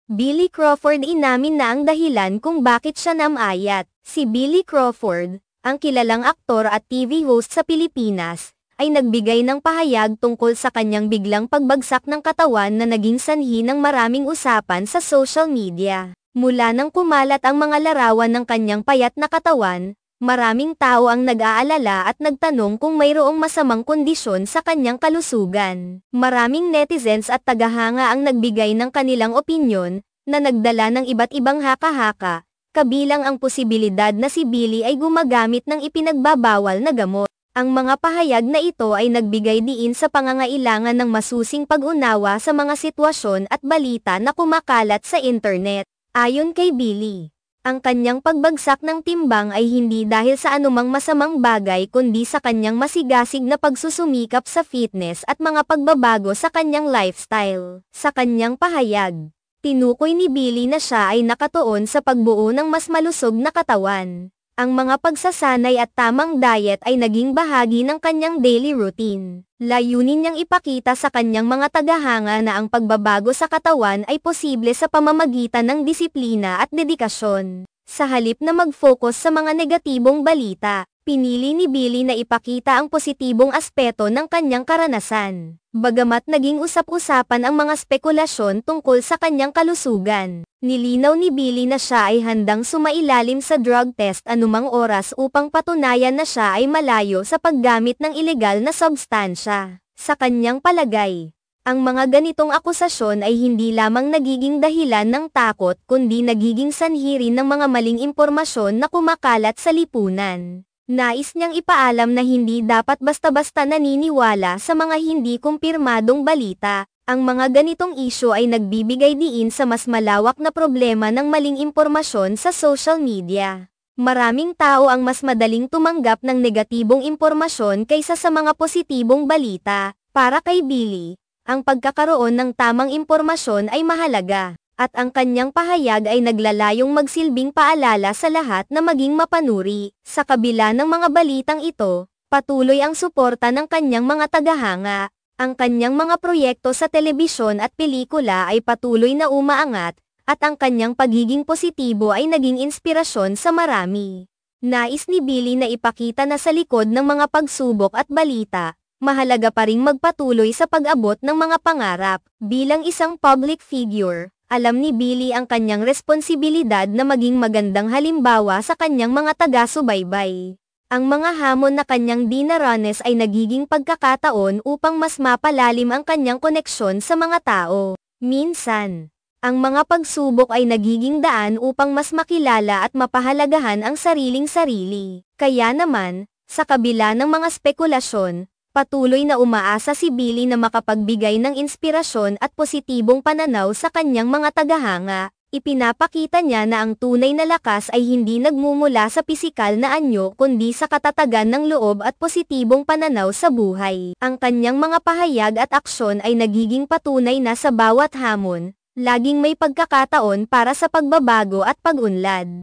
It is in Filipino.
Billy Crawford inamin na ang dahilan kung bakit siya namayat. Si Billy Crawford, ang kilalang aktor at TV host sa Pilipinas, ay nagbigay ng pahayag tungkol sa kanyang biglang pagbagsak ng katawan na naging sanhi ng maraming usapan sa social media. Mula nang kumalat ang mga larawan ng kanyang payat na katawan, maraming tao ang nag-aalala at nagtanong kung mayroong masamang kondisyon sa kanyang kalusugan. Maraming netizens at tagahanga ang nagbigay ng kanilang opinyon, na nagdala ng iba't ibang haka-haka, kabilang ang posibilidad na si Billy ay gumagamit ng ipinagbabawal na gamot. Ang mga pahayag na ito ay nagbigay diin sa pangangailangan ng masusing pag-unawa sa mga sitwasyon at balita na kumakalat sa internet. Ayon kay Billy, ang kanyang pagbagsak ng timbang ay hindi dahil sa anumang masamang bagay kundi sa kanyang masigasig na pagsusumikap sa fitness at mga pagbabago sa kanyang lifestyle. Sa kanyang pahayag, tinukoy ni Billy na siya ay nakatuon sa pagbuo ng mas malusog na katawan. Ang mga pagsasanay at tamang diet ay naging bahagi ng kanyang daily routine. Layunin niyang ipakita sa kanyang mga tagahanga na ang pagbabago sa katawan ay posible sa pamamagitan ng disiplina at dedikasyon. Sa halip na mag-focus sa mga negatibong balita, pinili ni Billy na ipakita ang positibong aspeto ng kanyang karanasan. Bagamat naging usap-usapan ang mga spekulasyon tungkol sa kanyang kalusugan, nilinaw ni Billy na siya ay handang sumailalim sa drug test anumang oras upang patunayan na siya ay malayo sa paggamit ng ilegal na substansya. Sa kanyang palagay, ang mga ganitong akusasyon ay hindi lamang nagiging dahilan ng takot kundi nagiging sanhi rin ng mga maling impormasyon na kumakalat sa lipunan. Nais niyang ipaalam na hindi dapat basta-basta naniniwala sa mga hindi kumpirmadong balita. Ang mga ganitong isyu ay nagbibigay diin sa mas malawak na problema ng maling impormasyon sa social media. Maraming tao ang mas madaling tumanggap ng negatibong impormasyon kaysa sa mga positibong balita. Para kay Billy, ang pagkakaroon ng tamang impormasyon ay mahalaga, at ang kanyang pahayag ay naglalayong magsilbing paalala sa lahat na maging mapanuri. Sa kabila ng mga balitang ito, patuloy ang suporta ng kanyang mga tagahanga. Ang kanyang mga proyekto sa telebisyon at pelikula ay patuloy na umaangat, at ang kanyang pagiging positibo ay naging inspirasyon sa marami. Nais ni Billy na ipakita na sa likod ng mga pagsubok at balita, mahalaga pa ring magpatuloy sa pag-abot ng mga pangarap. Bilang isang public figure, alam ni Billy ang kanyang responsibilidad na maging magandang halimbawa sa kanyang mga taga-subaybay. Ang mga hamon na kanyang dinaranas ay nagiging pagkakataon upang mas mapalalim ang kanyang koneksyon sa mga tao. Minsan, ang mga pagsubok ay nagiging daan upang mas makilala at mapahalagahan ang sariling-sarili. Kaya naman, sa kabila ng mga spekulasyon, patuloy na umaasa si Billy na makapagbigay ng inspirasyon at positibong pananaw sa kanyang mga tagahanga. Ipinapakita niya na ang tunay na lakas ay hindi nagmumula sa pisikal na anyo kundi sa katatagan ng loob at positibong pananaw sa buhay. Ang kanyang mga pahayag at aksyon ay nagiging patunay na sa bawat hamon, laging may pagkakataon para sa pagbabago at pag-unlad.